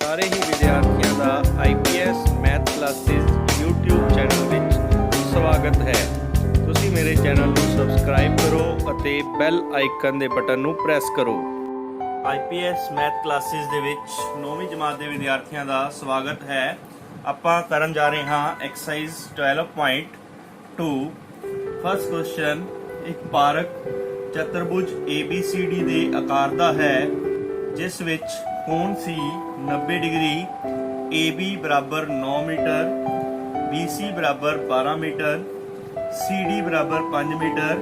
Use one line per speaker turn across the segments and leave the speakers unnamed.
ਸਾਰੇ ਹੀ ਵਿਦਿਆਰਥੀਆਂ ਦਾ IPS math classes YouTube channel ਵਿੱਚ ਸਵਾਗਤ ਹੈ। ਤੁਸੀਂ ਮੇਰੇ ਚੈਨਲ ਨੂੰ ਸਬਸਕ੍ਰਾਈਬ ਕਰੋ ਅਤੇ ਬੈਲ ਆਈਕਨ ਦੇ ਬਟਨ ਨੂੰ ਪ੍ਰੈਸ ਕਰੋ। IPS ਮੈਥ ਕਲਾਸਿਸ ਦੇ ਵਿੱਚ 9ਵੀਂ ਜਮਾਤ ਦੇ ਵਿਦਿਆਰਥੀਆਂ ਦਾ ਸਵਾਗਤ ਹੈ। ਆਪਾਂ ਕਰਨ ਜਾ ਰਹੇ ਹਾਂ ਐਕਸਰਸਾਈਜ਼ 12.2। ਫਸਟ ਕੁਐਸਚਨ, ਇੱਕ ਪਾਰਕ ਚਤੁਰਭੁਜ ABCD ਦੇ ਆਕਾਰ ਦਾ ਹੈ ਜਿਸ ਵਿੱਚ ਕੋਣ C 90 ਡਿਗਰੀ, AB ਬਰਾਬਰ 9 ਮੀਟਰ, BC ਬਰਾਬਰ 12 ਮੀਟਰ, CD ਬਰਾਬਰ 5 ਮੀਟਰ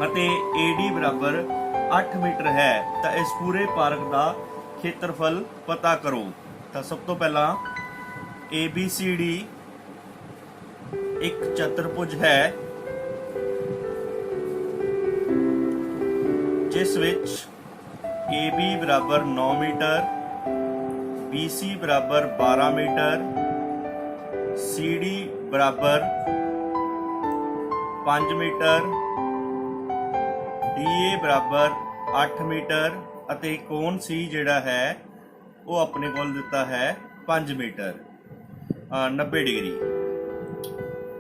ਅਤੇ AD ਬਰਾਬਰ 8 ਮੀਟਰ ਹੈ। ਤਾਂ ਇਸ ਪੂਰੇ ਪਾਰਕ ਦਾ ਖੇਤਰਫਲ ਪਤਾ ਕਰੋ। ਤਾਂ ਸਭ ਤੋਂ ਪਹਿਲਾਂ ABCD ਇੱਕ ਚਤੁਰਭੁਜ ਹੈ ਜਿਸ ਵਿੱਚ AB ਬਰਾਬਰ 9 ਮੀਟਰ, BC ਬਰਾਬਰ 12 ਮੀਟਰ, CD ਬਰਾਬਰ 5 ਮੀਟਰ, DA ਬਰਾਬਰ 8 ਮੀਟਰ ਅਤੇ ਕੋਣ C ਜਿਹੜਾ ਹੈ ਉਹ ਆਪਣੇ ਕੋਲ ਦਿੱਤਾ ਹੈ 5 ਮੀਟਰ 90 ਡਿਗਰੀ।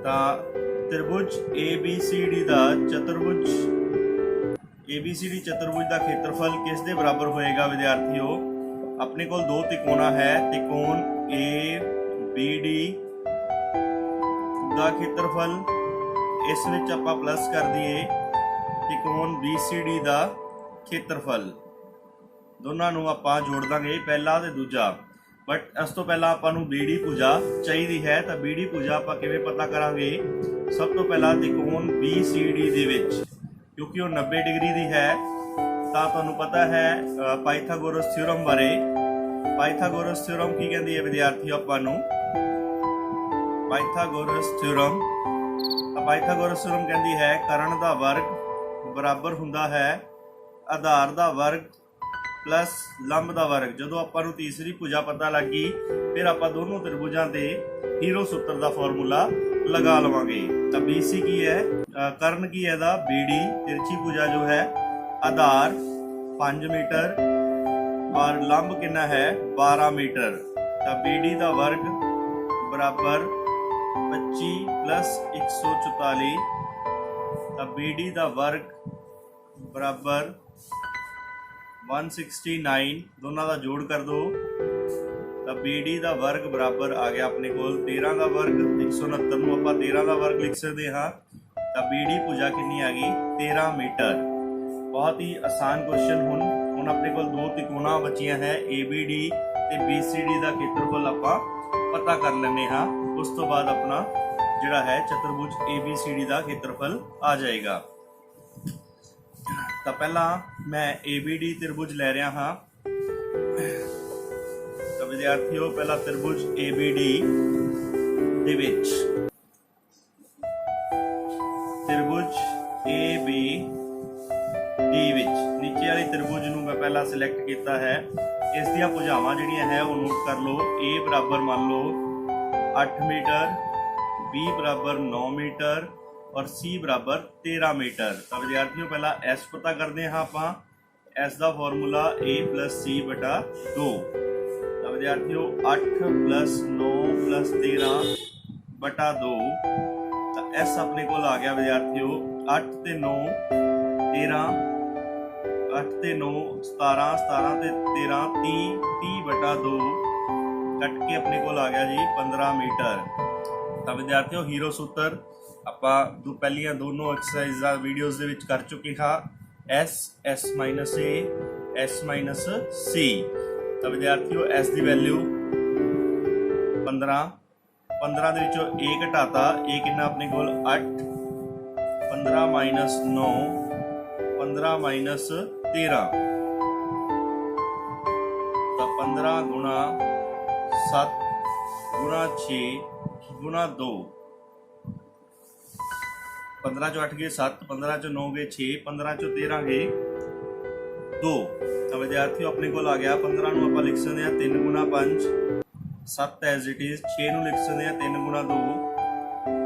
ਤਾਂ ਤ੍ਰਿਭੁਜ ABCD ਦਾ ABCD ਚਤੁਰਭੁਜ ਦਾ ਖੇਤਰਫਲ ਕਿਸ ਦੇ ਬਰਾਬਰ ਹੋਏਗਾ ਵਿਦਿਆਰਥੀਓ? ਆਪਣੇ ਕੋਲ ਦੋ ਤਿਕੋਣਾ ਹੈ, ਤਿਕੋਣ ABD ਦਾ ਖੇਤਰਫਲ, ਇਸ ਵਿੱਚ ਆਪਾਂ ਪਲੱਸ ਕਰ ਦਈਏ ਤਿਕੋਣ BCD ਦਾ ਖੇਤਰਫਲ। ਦੋਨਾਂ ਨੂੰ ਆਪਾਂ ਜੋੜ ਦਾਂਗੇ, ਪਹਿਲਾ ਤੇ ਦੂਜਾ। ਬਟ ਇਸ ਤੋਂ ਪਹਿਲਾਂ ਆਪਾਂ ਨੂੰ BD ਭੁਜਾ ਚਾਹੀਦੀ ਹੈ। ਤਾਂ BD ਭੁਜਾ ਆਪਾਂ ਕਿਵੇਂ ਪਤਾ ਕਰਾਂਗੇ? ਸਭ ਤੋਂ ਪਹਿਲਾਂ ਤਿਕੋਣ BCD ਦੇ ਵਿੱਚ, ਕਿਉਂਕਿ ਉਹ 90 ਡਿਗਰੀ ਦੀ ਹੈ, ਤਾਂ ਤੁਹਾਨੂੰ ਪਤਾ ਹੈ ਪਾਈਥਾਗੋਰਸ ਥਿਊਰਮ ਬਾਰੇ। ਪਾਈਥਾਗੋਰਸ ਥਿਊਰਮ ਕੀ ਕਹਿੰਦੀ ਹੈ ਵਿਦਿਆਰਥੀਓ ਆਪਾਂ ਨੂੰ? ਪਾਈਥਾਗੋਰਸ ਥਿਊਰਮ ਕਹਿੰਦੀ ਹੈ ਕਰਨ ਦਾ ਵਰਗ ਬਰਾਬਰ ਹੁੰਦਾ ਹੈ ਆਧਾਰ ਦਾ ਵਰਗ ਪਲੱਸ ਲੰਬ ਦਾ ਵਰਗ। ਜਦੋਂ ਆਪਾਂ ਨੂੰ ਤੀਸਰੀ ਭੁਜਾ ਪਤਾ ਲੱਗ ਗਈ, ਫਿਰ ਆਪਾਂ ਦੋਨੋਂ ਤ੍ਰਿਭੁਜਾਂ ਦੇ ਹੀਰੋ ਸੂਤਰ ਦਾ ਫਾਰਮੂਲਾ ਲਗਾ ਲਵਾਂਗੇ। ਤਾਂ BC ਕੀ ਹੈ? ਕਰਨ ਕੀ ਹੈ ਇਹਦਾ? BD ਤਿਰਛੀ ਭੁਜਾ ਜੋ ਹੈ ਆਧਾਰ 5 ਮੀਟਰ ਔਰ ਲੰਬ ਕਿੰਨਾ ਹੈ? 12 ਮੀਟਰ। ਤਾਂ BD ਦਾ ਵਰਗ ਬਰਾਬਰ 25 ਪਲੱਸ 144। ਤਾਂ BD ਦਾ ਵਰਗ ਬਰਾਬਰ 169। ਦੋਨਾਂ ਦਾ ਜੋੜ ਕਰ ਦੋ ਤਾਂ BD ਦਾ ਵਰਗ ਬਰਾਬਰ ਆ ਗਿਆ ਆਪਣੇ ਕੋਲ 13 ਦਾ ਵਰਗ। 169 ਨੂੰ ਆਪਾਂ 13 ਦਾ ਵਰਗ ਲਿਖ ਸਕਦੇ ਹਾਂ। ਤਾਂ BD ਭੁਜਾ ਕਿੰਨੀ ਆ ਗਈ? 13 ਮੀਟਰ। ਬਹੁਤ ਹੀ ਆਸਾਨ ਕੁਐਸਚਨ। ਹੁਣ ਆਪਣੇ ਕੋਲ ਦੋ ਤਿਕੋਣਾ ਬਚੀਆਂ ਹੈ, ABD ਤੇ BCD ਦਾ ਖੇਤਰਫਲ ਆਪਾਂ ਪਤਾ ਕਰ ਲੈਂਦੇ ਹਾਂ। ਉਸ ਤੋਂ ਬਾਅਦ ਆਪਣਾ ਜਿਹੜਾ ਹੈ ਚਤੁਰਭੁਜ ABCD ਦਾ ਖੇਤਰਫਲ ਆ ਜਾਏਗਾ। ਤਾਂ ਪਹਿਲਾਂ ਮੈਂ ABD ਤ੍ਰਿਭੁਜ ਲੈ ਰਿਹਾ ਹਾਂ। ਤਾਂ ਵਿਦਿਆਰਥੀਓ ਪਹਿਲਾਂ ਤ੍ਰਿਭੁਜ ABD ਦੇ ਵਿੱਚ ਨੀਚੇ ਵਾਲੀ ਤ੍ਰਿਭੁਜ ਨੂੰ ਮੈਂ ਪਹਿਲਾਂ ਸਿਲੈਕਟ ਕੀਤਾ ਹੈ। ਇਸ ਦੀਆਂ ਭੁਜਾਵਾਂ ਜਿਹੜੀਆਂ ਹੈ ਉਹ ਨੋਟ ਕਰ ਲਓ। A ਬਰਾਬਰ ਮੰਨ ਲਓ 8 ਮੀਟਰ, B ਬਰਾਬਰ 9 ਮੀਟਰ ਔਰ C ਬਰਾਬਰ 13 ਮੀਟਰ। ਤਾਂ ਵਿਦਿਆਰਥੀਓ ਪਹਿਲਾਂ S ਪਤਾ ਕਰਦੇ ਹਾਂ ਆਪਾਂ। S the formula A + C / 2। ਤਾਂ ਵਿਦਿਆਰਥੀਓ 8 + 9 + 13 / 2। ਤਾਂ S ਆਪਣੇ ਕੋਲ ਆ ਗਿਆ ਵਿਦਿਆਰਥੀਓ 8 ਤੇ 9 13, 8 ਤੇ 9 17, 17 ਤੇ 13 30, 30/2 ਕੱਟ ਕੇ ਆਪਣੇ ਕੋਲ ਆ ਗਿਆ ਜੀ 15 ਮੀਟਰ। ਤਾਂ ਵਿਦਿਆਰਥੀਓ ਹੀਰੋ ਸੂਤਰ ਆਪਾਂ ਪਹਿਲੀਆਂ ਦੋਨੋਂ ਐਕਸਰਸਾਈਜ਼ਾਂ ਵੀਡੀਓਜ਼ ਦੇ ਵਿੱਚ ਕਰ ਚੁੱਕੇ ਹਾਂ। S - A S - C। ਤਾਂ ਵਿਦਿਆਰਥੀਓ S ਦੀ ਵੈਲਿਊ 15 ਦੇ ਵਿੱਚੋਂ A ਘਟਾਤਾ। A ਕਿੰਨਾ ਆਪਣੇ ਕੋਲ? 8। 15 - 9 15 - 13। ਤਾਂ 15 ਗੁਣਾ 7 ਗੁਣਾ 6 ਗੁਣਾ 2। 15 ਚੋਂ 8 ਗਏ 7, 15 ਚੋਂ 9 ਗਏ 6, 15 ਚੋਂ 13 ਗਏ 2। ਤਾਂ ਵਿਦਿਆਰਥੀਓ ਆਪਣੇ ਕੋਲ ਆ ਗਿਆ 15 ਨੂੰ ਆਪਾਂ ਲਿਖ ਸਕਦੇ ਹਾਂ 3 ਗੁਣਾ 5, 7 ਐਜ਼ ਇਟ ਇਜ਼। 6 ਨੂੰ ਲਿਖ ਸਕਦੇ ਹਾਂ 3 ਗੁਣਾ 2।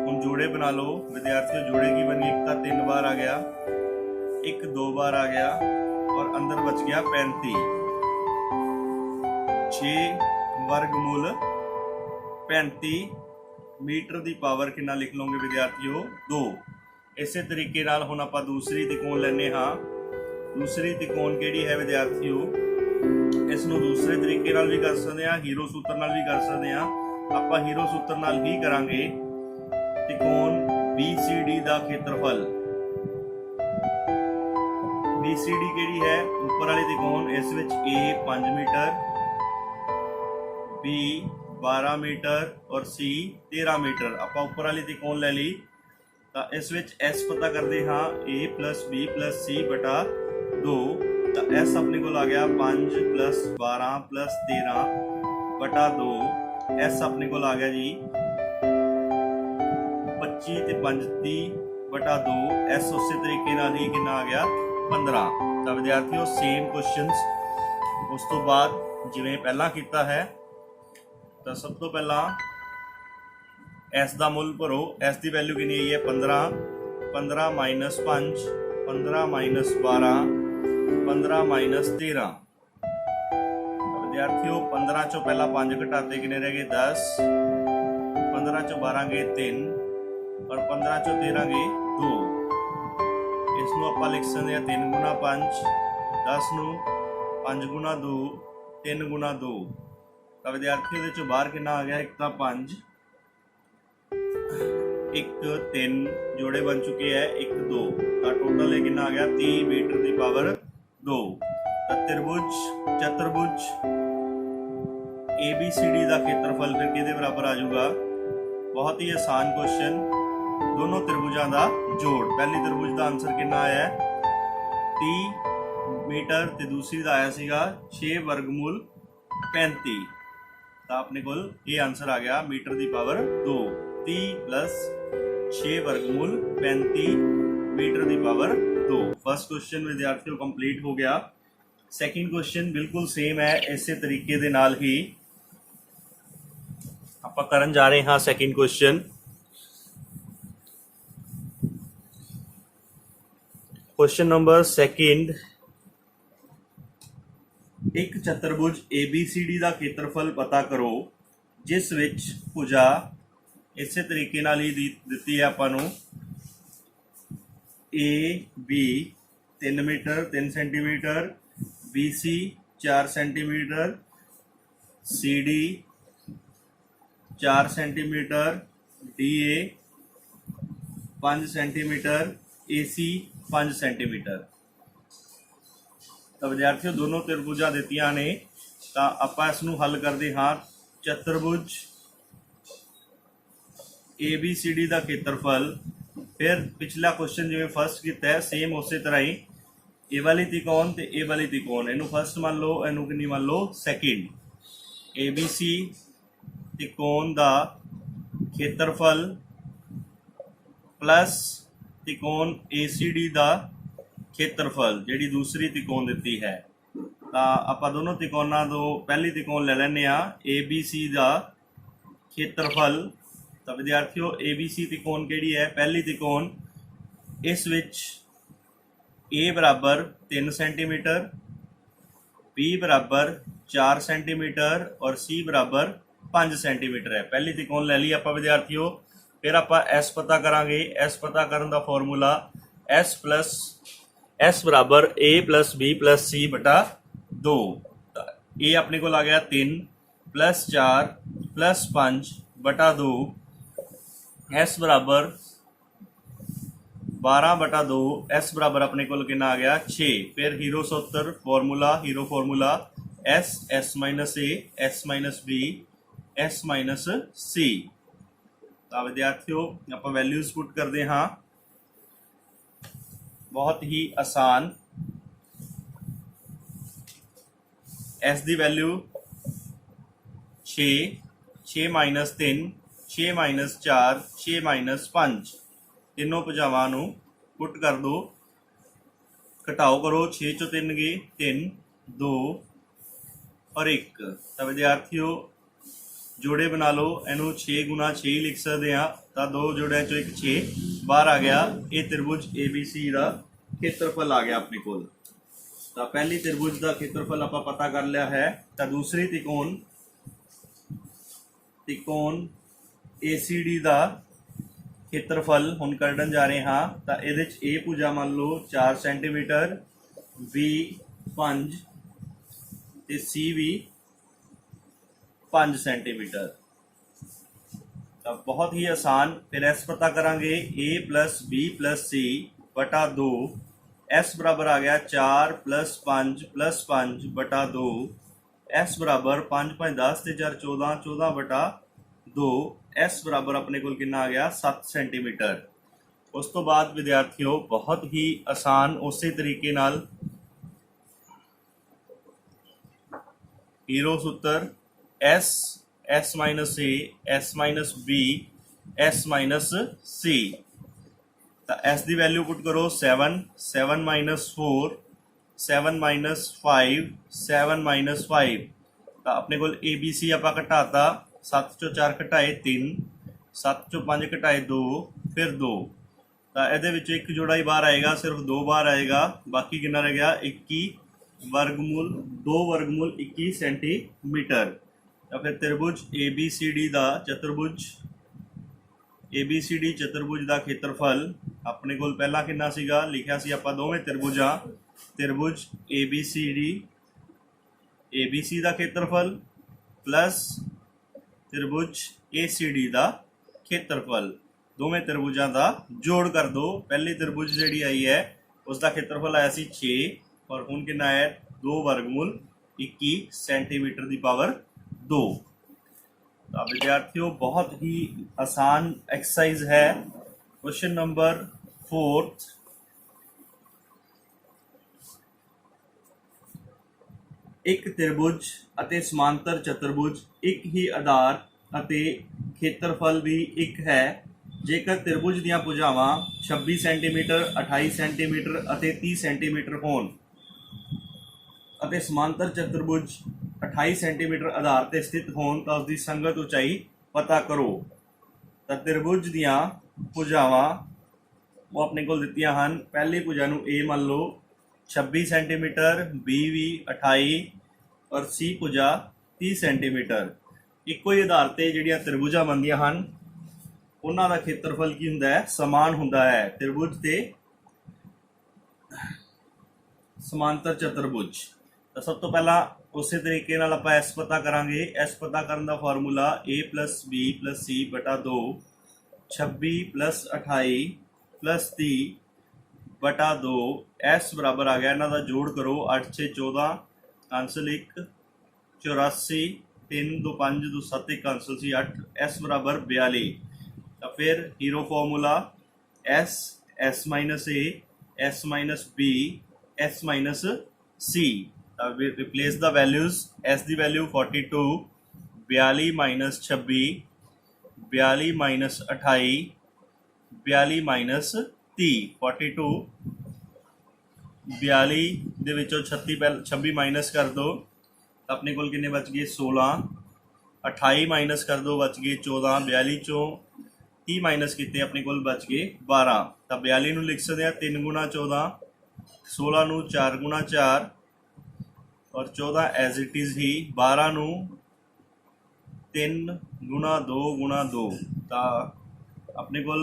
ਹੁਣ ਜੋੜੇ ਬਣਾ ਲਓ ਵਿਦਿਆਰਥੀਓ। ਜੋੜੇ ਕੀ ਬਣੀ? ਇੱਕ ਤਾਂ 3 ਬਾਰ ਆ ਗਿਆ, ਇੱਕ 2 ਬਾਰ ਆ ਗਿਆ ਔਰ ਅੰਦਰ बच गया 35। 6 वर्गमूल 35 मीटर की पावर कितना लिख लोगे विद्यार्थियों 2। इस तरीके नाल हुण आपां दूसरी त्रिकोण लैने हाँ। दूसरी त्रिकोण किहड़ी है विद्यार्थियों, इसनूं दूसरे तरीके नाल भी कर सकते हैं, हीरो सूत्र नाल भी कर सकते हैं। आपां हीरो सूत्र नाल ही करांगे। त्रिकोण BCD दा क्षेत्रफल, BCD किहड़ी है उपर वाली त्रिकोण, इस विच A 5 मीटर, B 12 मीटर और C 13 मीटर। आपां उपर वाली त्रिकोण ले ली तो इस विच S पता करते हाँ A + B + C बटा 2। तो S अपने को आ गया 5 + 12 + 13 बटा 2। S अपने को आ गया जी 25 ते 5 30 बटा 2। S उस तरीके नाल ही कितना आ गया 15। तो विद्यार्थियों सेम क्वेश्चनस उस तो बाद जिवें पहला किया है। तो सब तो पहला S का मुल भरो। S की वैल्यू कितनी आई है 15। 15 - 5 15 - 12 15 - 13। विद्यार्थियों 15 चो पहला 5 घटाते कितने रह गए 10, 15 चो 12 गए 3 और 15 चो 13 गए 2। इसनों आप लिख सकते हैं 3 × 5 10 नूं 5 × 2 3 × 2। तो विद्यार्थियों के बाहर कितना आ गया, एक तो 5 एक 3 जोड़े बन चुके हैं, एक 2। तो टोटल कितना आ गया 30 मीटर की पावर 2। त्रिभुज चतुर्भुज ABCD का क्षेत्रफल फिर किहदे बराबर आ जाऊगा। बहुत ही आसान क्वेश्चन, दोनों त्रिभुजों का जोड़। पहली त्रिभुज का आंसर कितना आया 30 मीटर ते दूसरी का आया सीगा 6 वर्गमूल 35। तो अपने को ये आंसर आ गया मीटर की पावर 2। 30 + 6 वर्गमूल 35 मीटर की पावर 2। फर्स्ट क्वेश्चन विद्यार्थियों कंप्लीट हो गया। सैकेंड क्वेश्चन बिल्कुल सेम है, इस तरीके दे नाल ही आपां करन जा रहे हाँ। Second question, question number second. एक चतुर्भुज ABCD का क्षेत्रफल पता करो जिस विच भुजा इस तरीके नाल ही दिती है आपां नूं AB 3 metre 3 centimetre, BC 4 centimetre, CD 4 centimetre, DA 5 centimetre, AC 5 centimetre. तो विद्यार्थियों दोनों त्रिभुजा दित्तियां ने, तो आपां इसनूं हल करते हाँ। चतुर्भुज ABCD का क्षेत्रफल, फिर पिछला क्वेश्चन जिवें फर्स्ट किया है सेम उस तरह ही ए वाली त्रिकोण ते ए वाली त्रिकोण, इनू फर्स्ट मान लो, इनू कितनी मान लो सेकेंड। ABC त्रिकोण का क्षेत्रफल प्लस त्रिकोण ACD का क्षेत्रफल जिहड़ी दूसरी त्रिकोण दिती है। तो आपां दोनों त्रिकोणों तो पहली त्रिकोण ले लैने आ ABC का क्षेत्रफल। तो विद्यार्थियों ABC त्रिकोण किहड़ी है पहली त्रिकोण, इस विच A बराबर 3 सेंटीमीटर, B बराबर 4 सेंटीमीटर और C बराबर 5 सेंटीमीटर है। पहली त्रिकोण ले ली आपां विद्यार्थियों। फिर आपां S पता करांगे। S पता करन दा फॉर्मूला S बराबर A + B + C बटा 2। A अपने को आ गया 3 + 4 + 5 बटा 2। S बराबर 12 बटा 2। S बराबर अपने को कितना आ गया 6। फिर हीरो सूत्र hero formula S - A S - B S - C। तो विद्यार्थियों आप वैल्यूज पुट करते हाँ, बहुत ही आसान। S की वैल्यू 6 6 - 3 6 - 4 6 - 5, तीनों भुजावां नूं पुट कर दो, घटाओ करो। 6 चो 3 गए 3 2 और 1। तो विद्यार्थियों जोड़े बना लो, इनू 6 × 6 लिख सकते हैं। तो 2 जोड़िया चो 1 6 बाहर आ गया। ये त्रिभुज ABC का क्षेत्रफल आ गया अपने को। तो पहली त्रिभुज का क्षेत्रफल आप पता कर लिया है। तो दूसरी त्रिकोण त्रिकोण ACD ਦਾ ਖੇਤਰਫਲ ਹੁਣ ਕੱਢਣ ਜਾ ਰਹੇ ਹਾਂ। ਤਾਂ ਇਹਦੇ 'ਚ A ਭੁਜਾ ਮੰਨ ਲਓ 4 ਸੈਂਟੀਮੀਟਰ, B 5 ਤੇ C ਵੀ 5 ਸੈਂਟੀਮੀਟਰ। ਤਾਂ ਬਹੁਤ ਹੀ ਆਸਾਨ। ਫਿਰ S ਪਤਾ ਕਰਾਂਗੇ A + B + C ਬਟਾ 2। S ਬਰਾਬਰ ਆ ਗਿਆ 4 + 5 + 5 ਬਟਾ 2। S ਬਰਾਬਰ 5 5 10 ਤੇ 4 14 14 ਬਟਾ 2। S ਬਰਾਬਰ ਆਪਣੇ ਕੋਲ ਕਿੰਨਾ ਆ ਗਿਆ 7 ਸੈਂਟੀਮੀਟਰ। ਉਸ ਤੋਂ ਬਾਅਦ ਵਿਦਿਆਰਥੀਓ ਬਹੁਤ ਹੀ ਆਸਾਨ ਉਸੇ ਤਰੀਕੇ ਨਾਲ ਹੀਰੋ ਸੂਤਰ S S minus A S minus B S minus C। ਤਾਂ S ਦੀ ਵੈਲਿਊ ਪੁੱਟ ਕਰੋ 7 7 minus 4 7 minus 5 7 minus 5। ਤਾਂ ਆਪਣੇ ਕੋਲ ABC ਆਪਾਂ ਘਟਾਤਾ 7 ਚੋਂ 4 ਘਟਾਏ 3 7 ਚੋਂ 5 ਘਟਾਏ 2 ਫਿਰ 2। ਤਾਂ ਇਹਦੇ ਵਿੱਚ ਇੱਕ ਜੋੜਾ ਹੀ ਬਾਹਰ ਆਏਗਾ, ਸਿਰਫ 2 ਬਾਹਰ ਆਏਗਾ। ਬਾਕੀ ਕਿੰਨਾ ਰਹਿ ਗਿਆ 21 ਵਰਗਮੂਲ 2 ਵਰਗਮੂਲ 21 ਸੈਂਟੀਮੀਟਰ। ਤਾਂ ਫਿਰ ਤ੍ਰਿਭੁਜ ABCD ਦਾ ਚਤੁਰਭੁਜ ABCD ਚਤੁਰਭੁਜ ਦਾ ਖੇਤਰਫਲ ਆਪਣੇ ਕੋਲ ਪਹਿਲਾਂ ਕਿੰਨਾ ਸੀਗਾ, ਲਿਖਿਆ ਸੀ ਆਪਾਂ ਦੋਵੇਂ ਤ੍ਰਿਭੁਜਾਂ ਤ੍ਰਿਭੁਜ ABCD ABC ਦਾ ਖੇਤਰਫਲ ਪਲੱਸ ਤ੍ਰਿਭੁਜ ACD ਦਾ ਖੇਤਰਫਲ, ਦੋਵੇਂ ਤ੍ਰਿਭੁਜਾਂ ਦਾ ਜੋੜ ਕਰ ਦਿਓ। ਪਹਿਲੀ ਤ੍ਰਿਭੁਜ ਜਿਹੜੀ ਆਈ ਹੈ ਉਸ ਦਾ ਖੇਤਰਫਲ ਆਇਆ ਸੀ 6 ਔਰ ਹੁਣ ਕਿੰਨਾ ਹੈ 2 ਵਰਗਮੂਲ 21 ਸੈਂਟੀਮੀਟਰ ਦੀ ਪਾਵਰ 2। ਤਾਂ ਵਿਦਿਆਰਥੀਓ ਬਹੁਤ ਹੀ ਆਸਾਨ ਐਕਸਰਸਾइज है। क्वेश्चन नंबर 4 ਇੱਕ ਤ੍ਰਿਭੁਜ ਅਤੇ ਸਮਾਂਤਰ ਚਤੁਰਭੁਜ ਇੱਕ ਹੀ ਆਧਾਰ ਅਤੇ ਖੇਤਰਫਲ ਵੀ ਇੱਕ ਹੈ। ਜੇਕਰ ਤ੍ਰਿਭੁਜ ਦੀਆਂ ਭੁਜਾਵਾਂ 26 ਸੈਂਟੀਮੀਟਰ 28 ਸੈਂਟੀਮੀਟਰ ਅਤੇ 30 ਸੈਂਟੀਮੀਟਰ ਹੋਣ ਅਤੇ ਸਮਾਂਤਰ ਚਤੁਰਭੁਜ 28 ਸੈਂਟੀਮੀਟਰ ਆਧਾਰ ਤੇ ਸਥਿਤ ਹੋਣ ਤਾਂ ਉਸਦੀ ਸੰਗਤ ਉਚਾਈ ਪਤਾ ਕਰੋ। ਤਾਂ ਤ੍ਰਿਭੁਜ ਦੀਆਂ ਭੁਜਾਵਾਂ ਉਹ ਆਪਣੇ ਕੋਲ ਦਿੱਤੀਆਂ ਹਨ। ਪਹਿਲੀ ਭੁਜਾ ਨੂੰ A ਮੰਨ ਲਓ 26 ਸੈਂਟੀਮੀਟਰ, B ਵੀ 28 ਔਰ C ਭੁਜਾ 30 ਸੈਂਟੀਮੀਟਰ। ਇੱਕੋ ਹੀ ਆਧਾਰ ਤੇ ਜਿਹੜੀਆਂ ਤ੍ਰਿਭੁਜਾਂ ਬਣਦੀਆਂ ਹਨ ਉਹਨਾਂ ਦਾ ਖੇਤਰਫਲ ਕੀ ਹੁੰਦਾ ਹੈ, ਸਮਾਨ ਹੁੰਦਾ ਹੈ। ਤ੍ਰਿਭੁਜ ਤੇ ਸਮਾਂਤਰ ਚਤੁਰਭੁਜ। ਤਾਂ ਸਭ ਤੋਂ ਪਹਿਲਾਂ ਉਸੇ ਤਰੀਕੇ ਨਾਲ ਆਪਾਂ S ਪਤਾ ਕਰਾਂਗੇ। S ਪਤਾ ਕਰਨ ਦਾ ਫਾਰਮੂਲਾ A + B + C ਬਟਾ 2 26 + 28 + 30 ਬਟਾ 2। S ਬਰਾਬਰ ਆ ਗਿਆ, ਇਹਨਾਂ ਦਾ ਜੋੜ ਕਰੋ 8 6 14 ਆਂਸਰ 1 84 3 2 5 2 7 1 ਆਂਸਰ ਸੀ 8। S ਬਰਾਬਰ 42। ਤਾਂ ਫਿਰ hero formula S S minus A S minus B S minus C। replace the values। S the value 42 42 minus 26 42 minus 28 42 minus 30 42 42 ਦੇ ਵਿੱਚੋਂ 26 ਮਾਈਨਸ ਕਰ ਦਿਓ ਤਾਂ ਆਪਣੇ ਕੋਲ ਕਿੰਨੇ ਬਚ ਗਏ 16। 28 ਮਾਈਨਸ ਕਰ ਦਿਓ ਬਚ ਗਏ 14। 42 ਚੋਂ 30 ਮਾਈਨਸ ਕੀਤੇ ਆਪਣੇ ਕੋਲ ਬਚ ਗਏ 12। ਤਾਂ 42 ਨੂੰ ਲਿਖ ਸਕਦੇ ਹਾਂ 3 ਗੁਣਾ 14, 16 ਨੂੰ 4 ਗੁਣਾ 4 ਔਰ 14 ਐਜ਼ ਇਟ ਇਜ਼ ਹੀ 12 ਨੂੰ 3 ਗੁਣਾ 2 ਗੁਣਾ 2। ਤਾਂ ਆਪਣੇ ਕੋਲ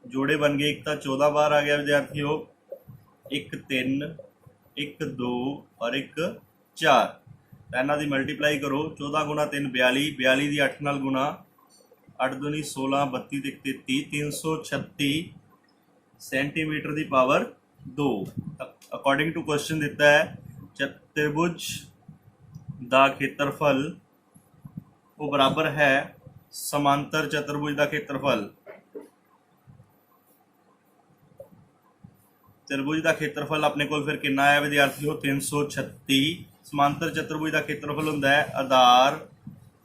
ਜੋੜੇ ਬਣ ਗਏ। ਇੱਕ ਤਾਂ 14 ਬਾਹਰ ਆ ਗਿਆ ਵਿਦਿਆਰਥੀਓ, ਇੱਕ 3 ਇੱਕ 2 ਔਰ ਇੱਕ 4। ਤਾਂ ਇਹਨਾਂ ਦੀ ਮਲਟੀਪਲਾਈ ਕਰੋ 14 ਗੁਣਾ 3 42 42 ਦੀ 8 ਨਾਲ ਗੁਣਾ 8 दूनी 16 32 ਤੇ 33 336 centimetre the power 2। According to question ਦਿੱਤਾ ਹੈ ਚਤੁਰਭੁਜ ਦਾ ਖੇਤਰਫਲ ਉਹ ਬਰਾਬਰ ਹੈ ਸਮਾਂਤਰ ਚਤੁਰਭੁਜ ਦਾ ਖੇਤਰਫਲ। त्रिभुज का खेत्रफल अपने को फिर कितना है विद्यार्थियों 336। समांतर चतुर्भुज का खेत्रफल होंगे आधार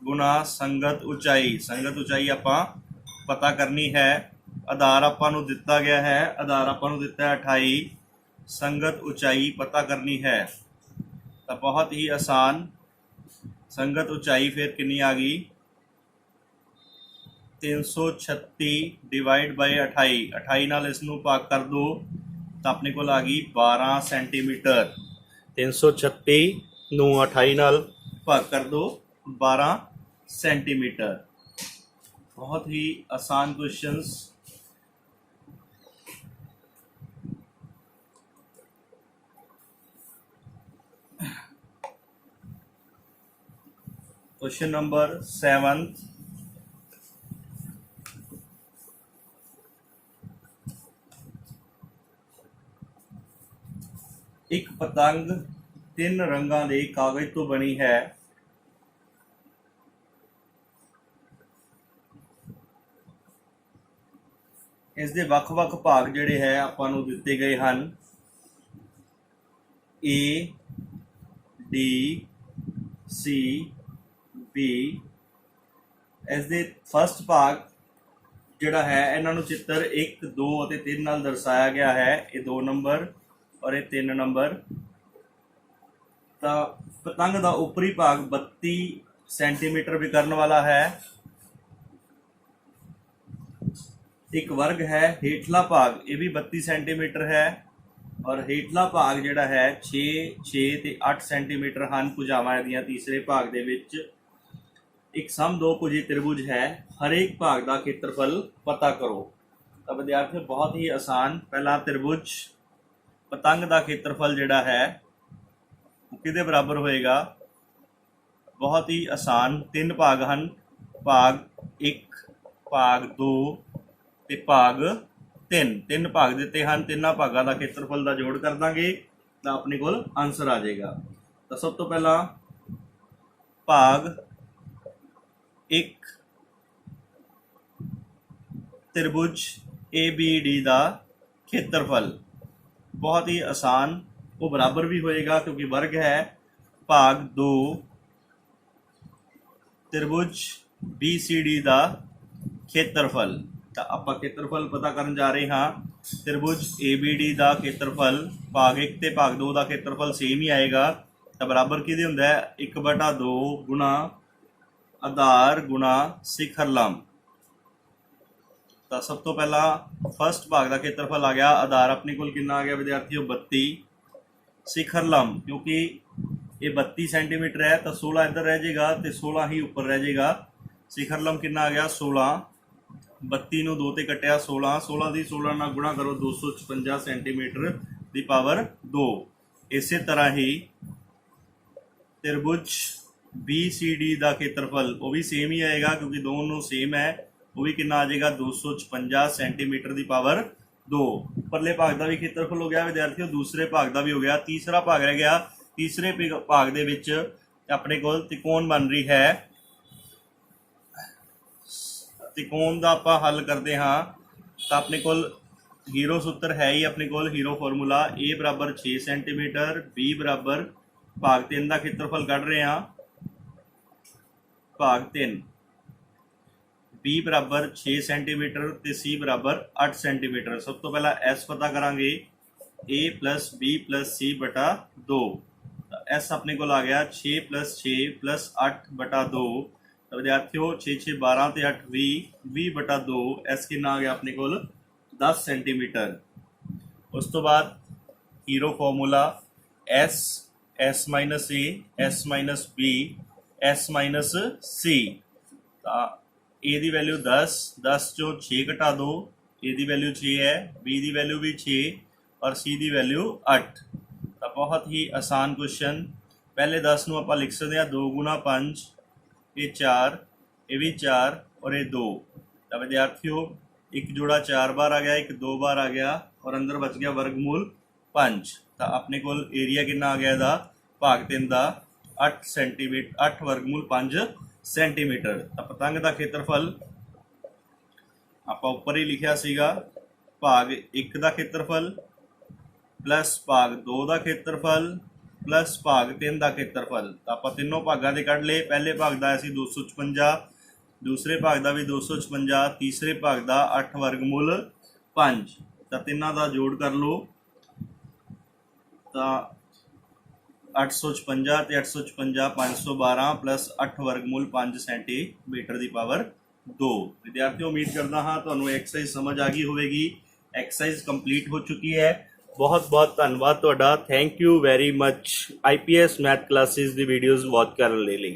गुणा संगत ऊंचाई। संगत ऊंचाई आपां पता करनी है। आधार आपां नूं दिता गया है, आधार आपां नूं दिता है 28, संगत ऊंचाई पता करनी है। तो बहुत ही आसान। संगत ऊंचाई फिर कितनी आ गई 336 डिवाइड बाय 28। 28 नाल इसनूं भाग कर दो तो अपने को आ गई 12 सेंटीमीटर। 336 ਨੂੰ 28 ਨਾਲ ਭਾਗ ਕਰ ਦੋ 12 ਸੈਂਟੀਮੀਟਰ। बहुत ही आसान क्वेश्चंस। Question number 7। एक पतंग 3 रंगां दे कागज तो बनी है। इस दे ਵੱਖ-ਵੱਖ भाग ਜਿਹੜੇ है ਆਪਾਂ ਨੂੰ ਦਿੱਤੇ ਗਏ ਹਨ। A, D, C, B। ਇਸ ਦੇ ਫਸਟ ਭਾਗ ਜਿਹੜਾ ਹੈ ਇਹਨਾਂ ਨੂੰ ਚਿੱਤਰ 1, 2 ਅਤੇ 3 ਨਾਲ ਦਰਸਾਇਆ ਗਿਆ ਹੈ। ਇਹ 2 ਨੰਬਰ और ये 3 नंबर। तो पतंग का उपरी भाग 32 सेंटीमीटर विकर्ण वाला है। एक वर्ग है हेठला भाग, ये भी 32 सेंटीमीटर है और हेठला भाग जिहड़ा है 6, 6 ते 8 सेंटीमीटर हैं भुजावां दियां तीसरे भाग दे विच। एक सम दो भुजी त्रिभुज है, हरेक भाग का खेत्रफल पता करो। तो विद्यार्थियों बहुत ही आसान। पहला त्रिभुज पतंग का खेत्रफल जिहड़ा है किहदे बराबर होएगा? बहुत ही आसान। 3 भाग हैं, भाग 1, भाग 2 ते भाग 3। 3 भाग दिते हैं, 3 भागों का खेत्रफल का जोड़ कर देंगे तो अपने को आंसर आ जाएगा। तो सब तो पहला भाग 1 त्रिभुज ABD का खेत्रफल बहुत ही आसान, वो बराबर भी होएगा क्योंकि वर्ग है। भाग 2 त्रिभुज BCD का खेत्रफल। तो आप खेत्रफल पता करन जा रहे हाँ। त्रिभुज ABD का खेत्रफल भाग 1 ते भाग 2 का खेत्रफल सेम ही आएगा। तो बराबर किहदे हुंदा है? 1/2 गुणा आधार गुणा शिखर लंब। तो सब तो पहला फस्ट भाग का खेत्रफल आ गया। आधार अपने को कितना आ गया विद्यार्थियों? 32। शिखर लंब क्योंकि ये 32 सेंटीमीटर है तो 16 इधर रह जाएगा तो 16 ही ऊपर रह जाएगा। शिखर लंब कितना आ गया? 16। 32 नूं 2 ते कटिया 16, 16 दी 16 नाल गुणा करो 256 सेंटीमीटर दी पावर 2। इस तरह ही त्रिभुज BCD का खेत्रफल वो भी सेम ही आएगा क्योंकि दोनों सेम है। वो भी कितना आ जाएगा? 256 सेंटीमीटर की पावर 2। परले भाग का भी खेत्रफल हो गया विद्यार्थियों, दूसरे भाग का भी हो गया। तीसरा भाग रह गया। तीसरे भाग दे विच अपने को त्रिकोण बन रही है। त्रिकोण का आप हल करते हाँ तो अपने को हीरो सूत्र है ही, अपने को हीरो फॉर्मूला। A बराबर 6 सेंटीमीटर, B बराबर भाग 3 का खेत्रफल कढ़ रहे हैं। भाग 3 B बराबर 6 सेंटीमीटर तो C बराबर 8 सेंटीमीटर। सब तो पहला S पता करांगे, A plus B plus C बटा 2। S अपने को आ गया 6 प्लस 6 प्लस 8 बटा 2। तो विद्यार्थियों 6 6 12 तो 8 20 बटा 2। S कितना आ गया अपने को? 10 सेंटीमीटर। उस तो बाद hero formula S, S minus A, S minus B, S minus C। A की वैल्यू 10, 10 चो 6 घटा दो, A की वैल्यू 6 है, B की वैल्यू भी 6 और C की वैल्यू 8। तो बहुत ही आसान क्वेश्चन। पहले 10 नूं आपां लिख सकते हैं 2 गुणा 5, ये 4, ये भी 4 और ये 2। तो विद्यार्थियों एक जोड़ा 4 बार आ गया, एक 2 बार आ गया और अंदर बच गया वर्गमूल 5। तो अपने को एरिया कितना आ गया इहदा? भाग 3 का 8 सेंटीमीटर, 8 वर्गमूल 5 सेंटीमीटर। तो पतंग का खेत्रफल आप उपर ही लिखा सीगा, भाग 1 का खेत्रफल प्लस भाग 2 का खेत्रफल प्लस भाग 3 का खेत्रफल। तो आप तीनों भागों के कढ़ ले। पहले भाग का असी 256, दूसरे भाग का भी 256, तीसरे भाग का 8 वर्गमूल 5। तो तिना का जोड़ कर लो तो 856 ਤੇ 856 512 प्लस 8 वर्गमूल 5 सेंटीमीटर की पावर 2। विद्यार्थियों उम्मीद करता हाँ तुहानू एक्सरसाइज समझ आ गई होगी। एक्सरसाइज कंप्लीट हो चुकी है। बहुत बहुत धन्यवाद तुहाडा। Thank you very much. IPS math classes की वीडियोज़ वॉच करने लई।